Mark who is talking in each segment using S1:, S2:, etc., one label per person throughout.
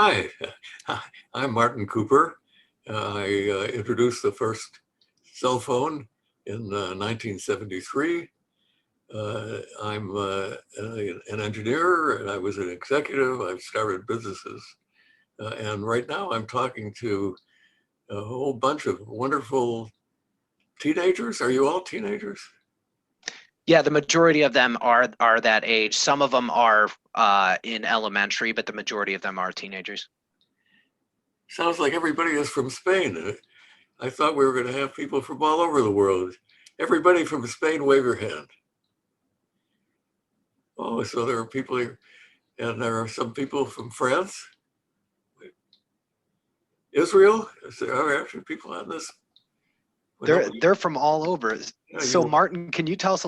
S1: Hi, I'm Martin Cooper. I introduced the first cell phone in 1973. I'm an engineer and I was an executive. I've started businesses. And right now I'm talking to a whole bunch of wonderful teenagers. Are you all teenagers?
S2: Yeah, the majority of them are that age. Some of them are in elementary, but the majority of them are teenagers.
S1: Sounds like everybody is from Spain. I thought we were going to have people from all over the world. Everybody from Spain, wave your hand. Oh, so there are people here, and there are some people from France, Israel. Are there actually people on this? Well, nobody,
S2: They're from all over.
S1: yeah,
S2: So
S1: you,
S2: Martin, can you tell us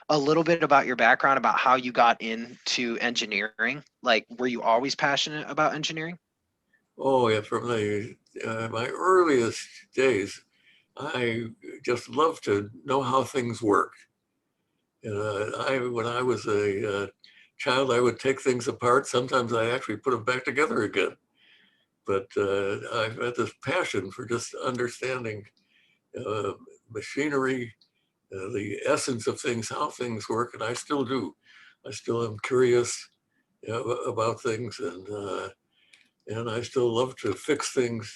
S2: a little bit about your background, about how you got into engineering? Like, were you always passionate about engineering?
S1: oh yeah, from my earliest days, I just loved to know how things work. When I was a child, I would take things apart. Sometimes I actually put them back together again. But I've had this passion for just understanding uh, machinery, the essence of things, how things work, and I still do. I still am curious, about things, and I still love to fix things.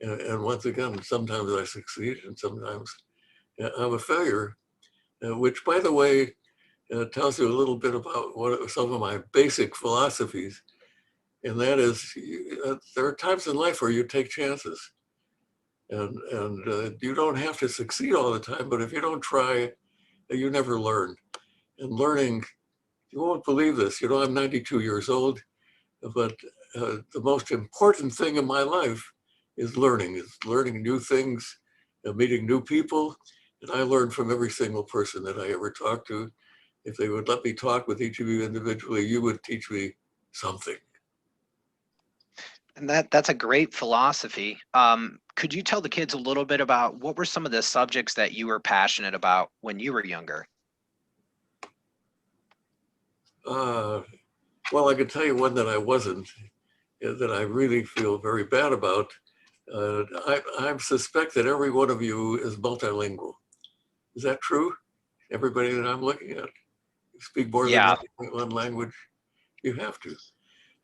S1: And once again, sometimes I succeed, and sometimes I'm a failure. Which, by the way, tells you a little bit about what some of my basic philosophies, and that is, there are times in life where you take chances, and you don't have to succeed all the time. But if you don't try, you never learn. And learning, you won't believe this. You know, I'm 92 years old, but the most important thing in my life is learning. Is learning new things, meeting new people, and I learn from every single person that I ever talk to. If they would let me talk with each of you individually, you would teach me something.
S2: And that's a great philosophy. Could you tell the kids a little bit about what were some of the subjects that you were passionate about when you were younger?
S1: Uh, well, I can tell you one that I wasn't, that I really feel very bad about. I suspect that every one of you is multilingual. Is that true? Everybody that I'm looking at, you speak more than
S2: Yeah,
S1: one language. You have to,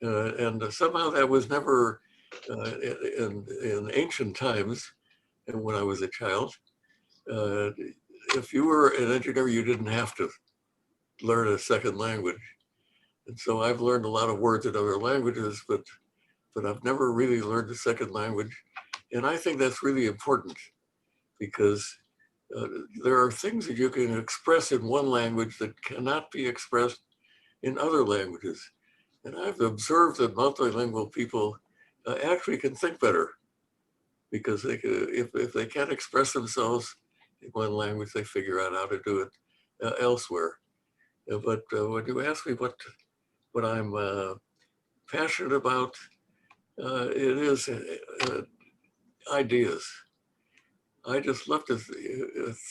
S1: and somehow that was never in ancient times. And when I was a child, uh, if you were an engineer, you didn't have to learn a second language. And so I've learned a lot of words in other languages, but I've never really learned a second language. And I think that's really important because uh, there are things that you can express in one language that cannot be expressed in other languages. And I've observed that multilingual people actually can think better because if they can't express themselves in one language, they figure out how to do it elsewhere. But when you ask me what I'm passionate about, it is ideas. I just love to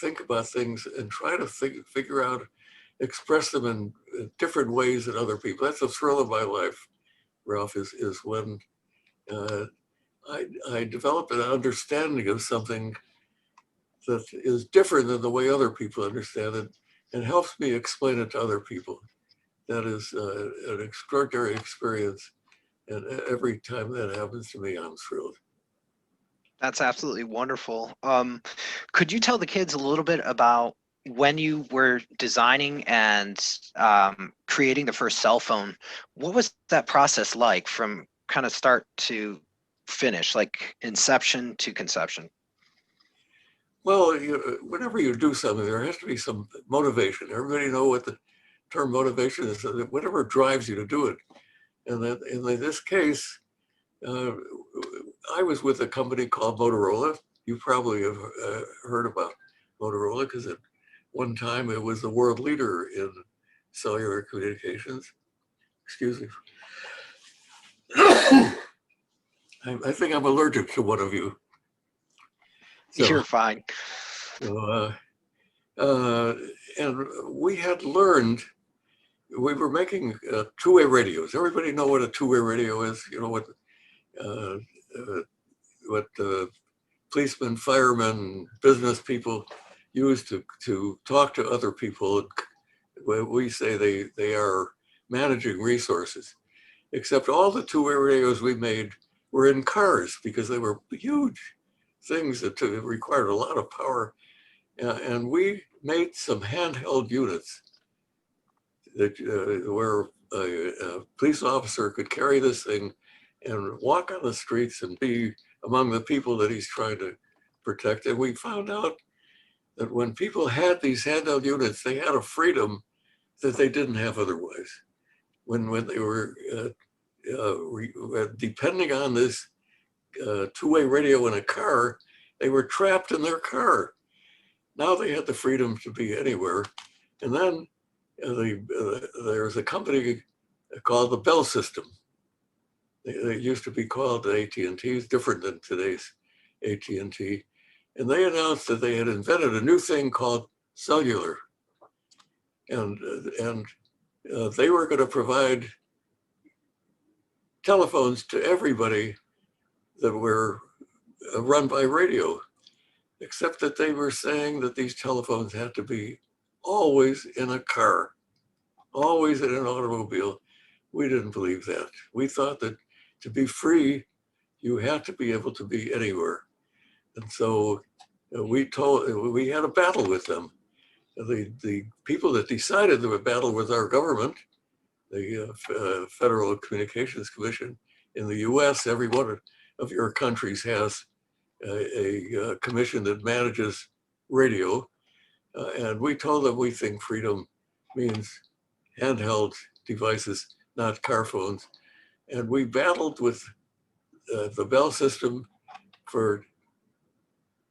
S1: think about things and try to figure out, express them in different ways than other people. That's the thrill of my life, Ralph, is when uh, I develop an understanding of something that is different than the way other people understand it and helps me explain it to other people. That is an extraordinary experience. And every time that happens to me, I'm thrilled.
S2: that's absolutely wonderful. Could you tell the kids a little bit about when you were designing and creating the first cell phone? What was that process like from kind of start to finish, like inception to conception?
S1: Well, whenever you do something, there has to be some motivation. Everybody know what the term motivation is, whatever drives you to do it. And that in this case, uh, I was with a company called Motorola. You probably have heard about Motorola because at one time it was the world leader in cellular communications. Excuse me. I think I'm allergic to one of you. So,
S2: You're fine.
S1: so uh, and we had learned, we were making two-way radios. Everybody know what a two-way radio is? You know what uh, uh, what policemen, firemen, business people use to talk to other people. We say they are managing resources, except all the two-way radios we made were in cars because they were huge things that required a lot of power. And we made some handheld units that where a police officer could carry this thing and walk on the streets and be among the people that he's trying to protect. And we found out that when people had these handheld units, they had a freedom that they didn't have otherwise. When they were depending on this two-way radio in a car, they were trapped in their car. Now they had the freedom to be anywhere. And then there was a company called the Bell System. They used to be called AT&T. It's different than today's AT&T. And they announced that they had invented a new thing called cellular. And they were going to provide telephones to everybody that were run by radio, except that they were saying that these telephones had to be always in a car, always in an automobile. We didn't believe that. We thought that to be free, you had to be able to be anywhere. And so we had a battle with them. The people that decided to battle with our government, the Federal Communications Commission in the US, every one of your countries has a commission that manages radio. And we told them we think freedom means handheld devices, not car phones. And we battled with the Bell System for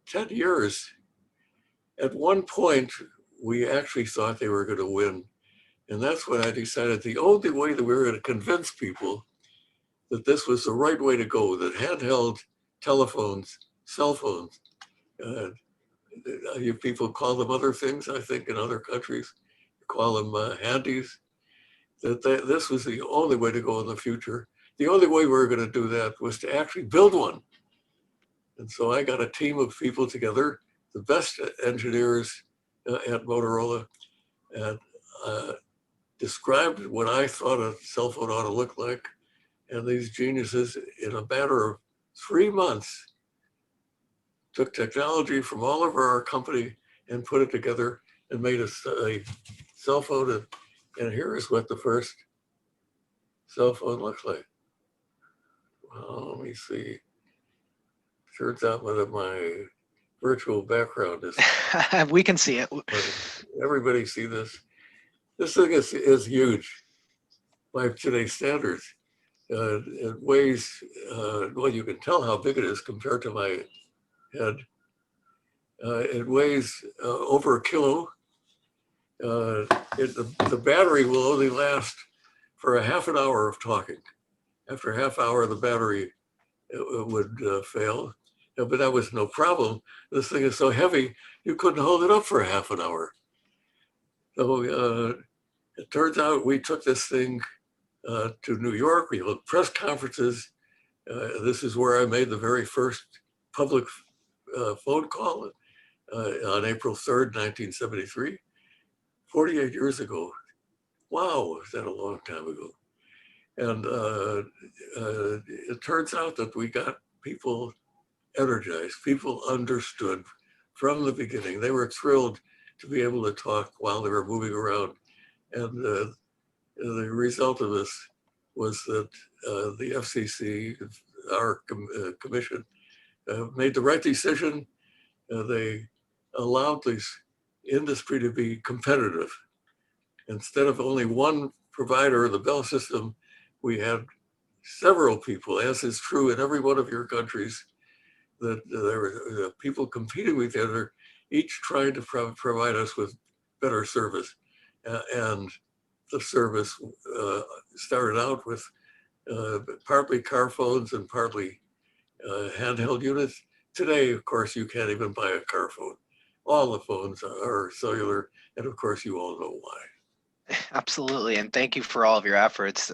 S1: 10 years. At one point, we actually thought they were going to win. And that's when I decided the only way that we were going to convince people that this was the right way to go, that handheld telephones, cell phones, you people call them other things, I think, in other countries, call them handies, that this was the only way to go in the future. The only way we were going to do that was to actually build one. And so I got a team of people together, the best engineers at Motorola, and described what I thought a cell phone ought to look like. And these geniuses, in a matter of 3 months, took technology from all over our company and put it together and made a cell phone. And here is what the first cell phone looks like. Well, let me see. Turns out that my virtual background is.
S2: We can see it.
S1: Everybody see this? This thing is huge by today's standards. It weighs, well, you can tell how big it is compared to my head. It weighs over a kilo. The battery will only last for a half an hour of talking. After a half hour, the battery would fail. But that was no problem. This thing is so heavy, you couldn't hold it up for a half an hour. So it turns out we took this thing to New York. We held press conferences. This is where I made the very first public phone call on April 3rd, 1973, 48 years ago. Wow, is that a long time ago? And it turns out that we got people energized. People understood from the beginning. They were thrilled to be able to talk while they were moving around. And the result of this was that the FCC, our commission, made the right decision. They allowed this industry to be competitive. Instead of only one provider of the Bell System, we had several people, as is true in every one of your countries, that there were people competing with each other, each trying to provide us with better service. And the service started out with partly car phones and partly handheld units. Today, of course, you can't even buy a car phone. All the phones are cellular, and of course, you all know why.
S2: Absolutely, and thank you for all of your efforts.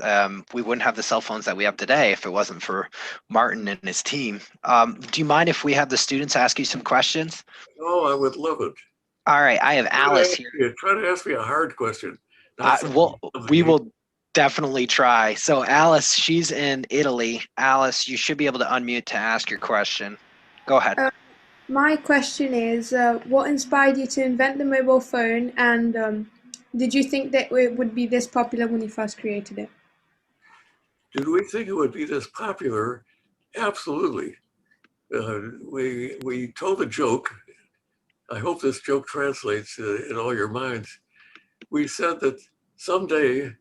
S2: We wouldn't have the cell phones that we have today if it wasn't for Martin and his team. Do you mind if we have the students ask you some questions?
S1: Oh, I would love it.
S2: All right, I have Alice here.
S1: Try to ask me a hard question, not
S2: Well,
S1: something
S2: we
S1: easy.
S2: will definitely try. So, Alice, she's in Italy. Alice, you should be able to unmute to ask your question. Go ahead.
S3: Uh, my question is, what inspired you to invent the mobile phone, and did you think that it would be this popular when you first created it?
S1: Did we think it would be this popular? Absolutely. We told a joke. I hope this joke translates in all your minds. We said that someday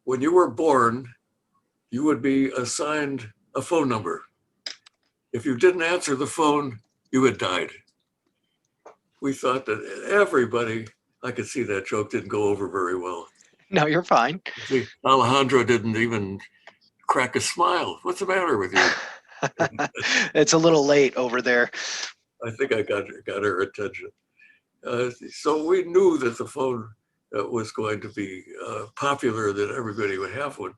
S1: when you were born, you would be assigned a phone number. If you didn't answer the phone, you had died. We thought that everybody, I could see that joke didn't go over very well.
S2: No, you're fine.
S1: See, Alejandro didn't even crack a smile. What's the matter with you?
S2: It's a little late over there.
S1: I think I got her attention. So we knew that the phone was going to be popular, that everybody would have one.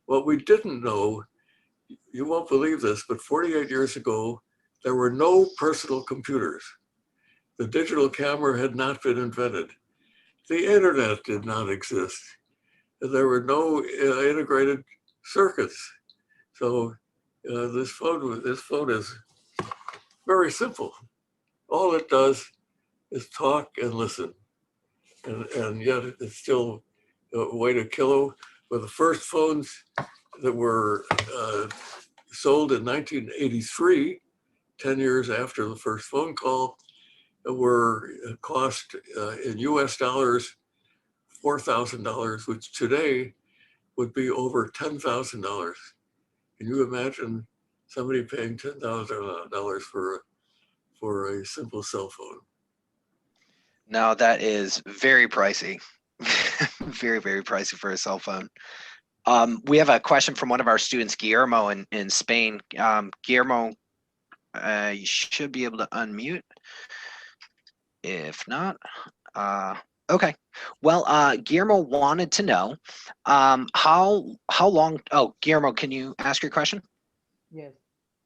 S1: What we didn't know, you won't believe this, but 48 years ago, there were no personal computers. The digital camera had not been invented. The internet did not exist. There were no integrated circuits. So this phone is very simple. All it does is talk and listen. And yet it's still weighed a kilo. But the first phones that were sold in 1983, 10 years after the first phone call, were cost in US dollars $4,000, which today would be over $10,000. Can you imagine somebody paying $10,000 for a simple cell phone?
S2: No, that is very pricey. Very, very pricey for a cell phone. We have a question from one of our students, Guillermo in Spain. Guillermo, you should be able to unmute. If not, okay. Well, Guillermo wanted to know how long. Oh, Guillermo, can you ask your question?
S4: Yes.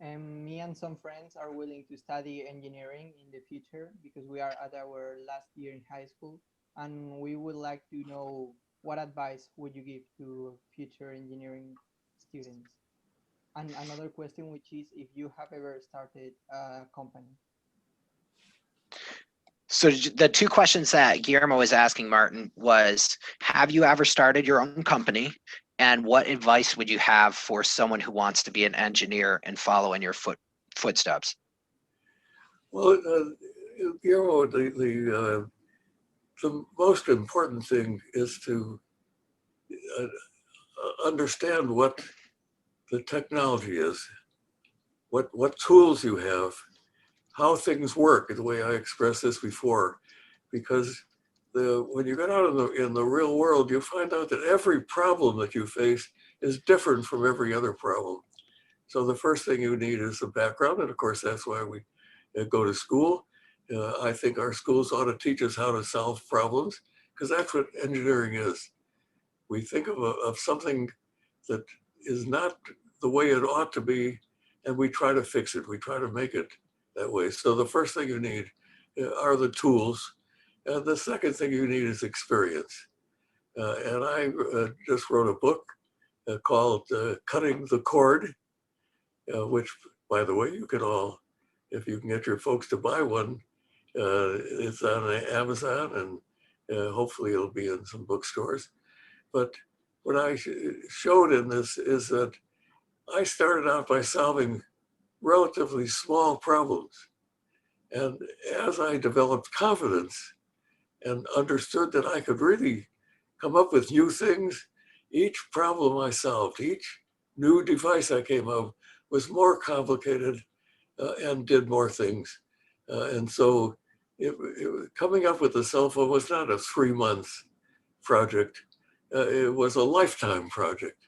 S4: Me and some friends are willing to study engineering in the future because we are at our last year in high school, and we would like to know what advice would you give to future engineering students? And another question, which is if you have ever started a company.
S2: So the two questions that Guillermo was asking Martin was, have you ever started your own company? And what advice would you have for someone who wants to be an engineer and follow in your footsteps?
S1: Well, Guillermo, the most important thing is to understand what the technology is, what tools you have, how things work, the way I expressed this before, because when you get out in the real world, you find out that every problem that you face is different from every other problem. So the first thing you need is a background, and of course that's why we go to school. I think our schools ought to teach us how to solve problems, because that's what engineering is. We think of something that is not the way it ought to be, and we try to fix it. We try to make it that way. So the first thing you need are the tools. And the second thing you need is experience. And I just wrote a book called Cutting the Cord, which, by the way, you can all, if you can get your folks to buy one, it's on Amazon, and hopefully it'll be in some bookstores. But what I showed in this is that I started out by solving relatively small problems. And as I developed confidence and understood that I could really come up with new things, each problem I solved, each new device I came up was more complicated and did more things. And so coming up with the cell phone was not a 3-month project. It was a lifetime project.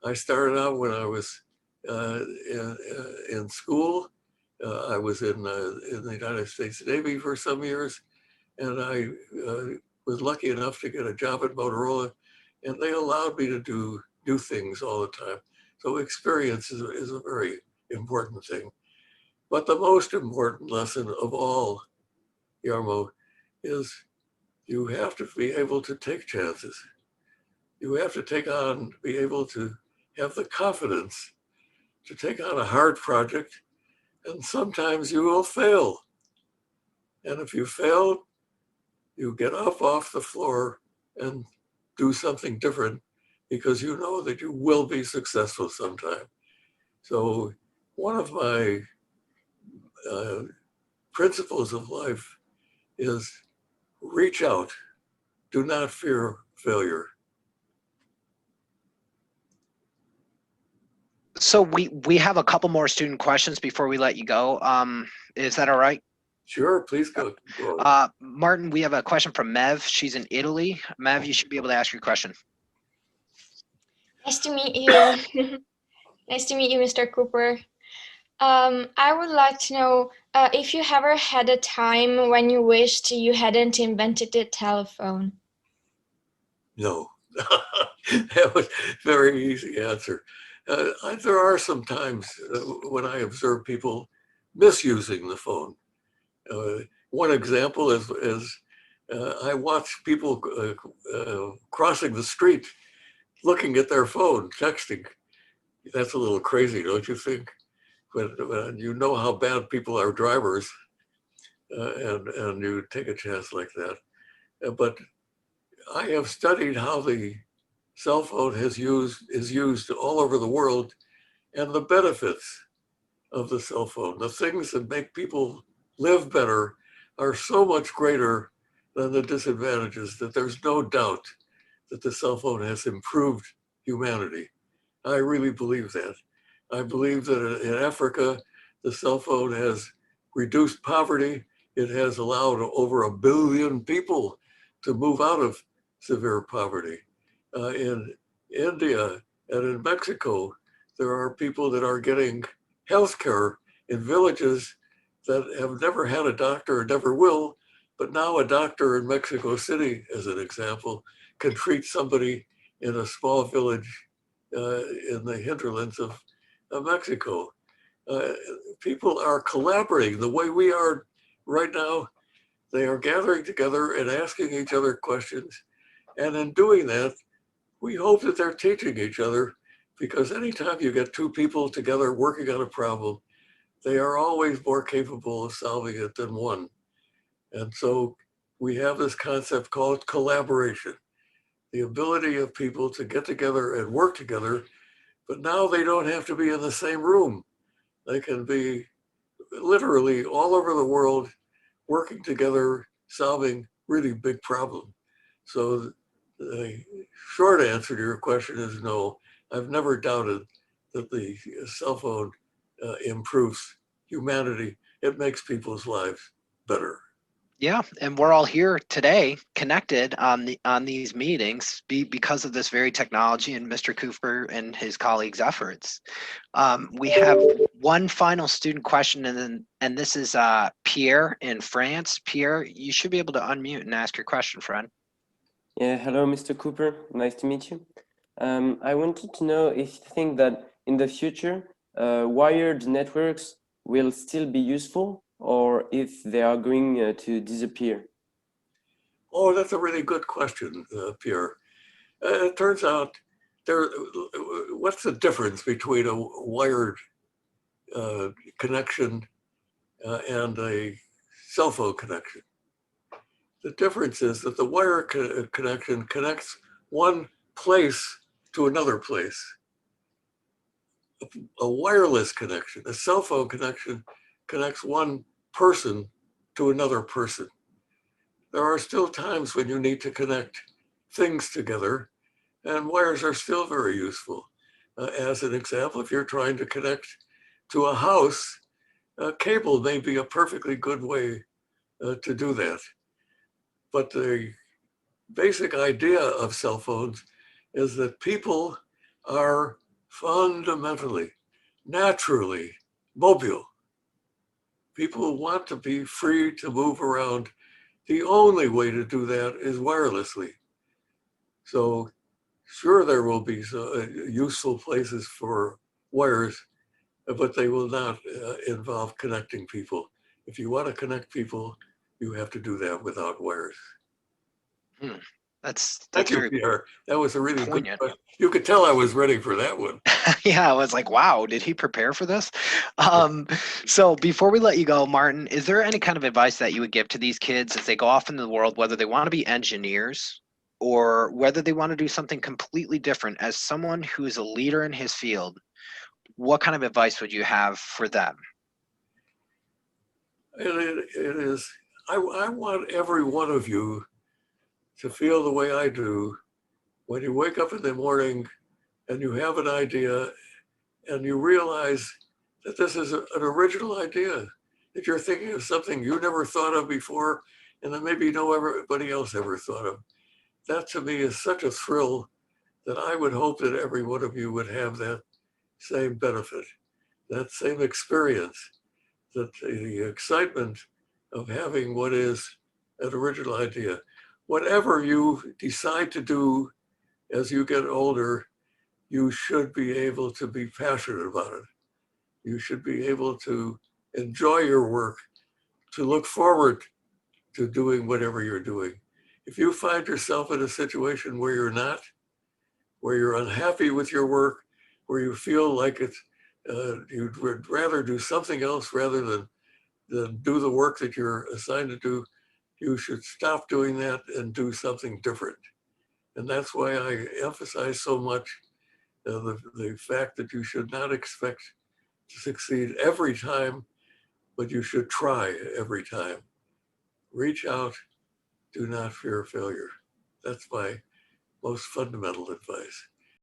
S1: I started out when I was in school. I was in the United States Navy for some years, and I was lucky enough to get a job at Motorola, and they allowed me to do new things all the time. So experience is a very important thing. But the most important lesson of all, Yarmo, is you have to be able to take chances. You have to be able to have the confidence to take on a hard project, and sometimes you will fail. And if you fail, you get up off the floor and do something different because you know that you will be successful sometime. So one of my principles of life is reach out. Do not fear failure.
S2: So we have a couple more student questions before we let you go. Is that all right?
S1: Sure, please go.
S2: Martin, we have a question from Mev. She's in Italy. Mev, you should be able to ask your question.
S5: Nice to meet you. Nice to meet you, Mr. Cooper. I would like to know if you ever had a time when you wished you hadn't invented the telephone.
S1: No, that was a very easy answer. There are some times when I observe people misusing the phone. One example is I watch people crossing the street, looking at their phone, texting. That's a little crazy, don't you think? But you know how bad people are drivers, and you take a chance like that. But I have studied how the cell phone is used all over the world, and the benefits of the cell phone, the things that make people live better, are so much greater than the disadvantages that there's no doubt that the cell phone has improved humanity. I really believe that. I believe that in Africa, the cell phone has reduced poverty. It has allowed over 1 billion people to move out of severe poverty. In India and in Mexico, there are people that are getting health care in villages that have never had a doctor or never will, but now a doctor in Mexico City, as an example, can treat somebody in a small village in the hinterlands of Mexico. People are collaborating the way we are right now. They are gathering together and asking each other questions. And in doing that, we hope that they're teaching each other, because anytime you get two people together working on a problem, they are always more capable of solving it than one. And so we have this concept called collaboration, the ability of people to get together and work together, but now they don't have to be in the same room. They can be literally all over the world working together, solving really big problems. So the short answer to your question is no. I've never doubted that the cell phone improves humanity. It makes people's lives better.
S2: Yeah, and we're all here today, connected on these meetings because of this very technology and Mr. Cooper and his colleagues' efforts. We have one final student question, and this is Pierre in France. Pierre, you should be able to unmute and ask your question, friend.
S6: Yeah, hello, Mr. Cooper. Nice to meet you. I wanted to know if you think that in the future, wired networks will still be useful, or if they are going to disappear.
S1: Oh, that's a really good question, Pierre. It turns out what's the difference between a wired connection and a cell phone connection? The difference is that the wire connection connects one place to another place. A wireless connection, a cell phone connection, connects one person to another person. There are still times when you need to connect things together, and wires are still very useful. As an example, if you're trying to connect to a house, a cable may be a perfectly good way to do that. But the basic idea of cell phones is that people are fundamentally, naturally mobile. People want to be free to move around the only way to do that is wirelessly. So sure, there will be useful places for wires, but they will not involve connecting people. If you want to connect people, you have to do that without wires.
S2: That's
S1: Thank you,
S2: very
S1: Pierre. That was a really good
S2: poignant.
S1: question. You could tell I was ready for that one.
S2: Yeah, I was like, wow, did he prepare for this? So before we let you go, Martin, is there any kind of advice that you would give to these kids as they go off into the world, whether they want to be engineers or whether they want to do something completely different? As someone who is a leader in his field, what kind of advice would you have for them?
S1: And it is, I want every one of you to feel the way I do when you wake up in the morning and you have an idea and you realize that this is an original idea, that you're thinking of something you never thought of before and that maybe nobody else ever thought of. That to me is such a thrill that I would hope that every one of you would have that same benefit, that same experience, that the excitement of having what is an original idea. Whatever you decide to do as you get older, you should be able to be passionate about it. You should be able to enjoy your work, to look forward to doing whatever you're doing. If you find yourself in a situation where you're not, where you're unhappy with your work, where you feel like you'd rather do something else rather than do the work that you're assigned to do, you should stop doing that and do something different. And that's why I emphasize so much the fact that you should not expect to succeed every time, but you should try every time. Reach out, do not fear failure. That's my most fundamental advice.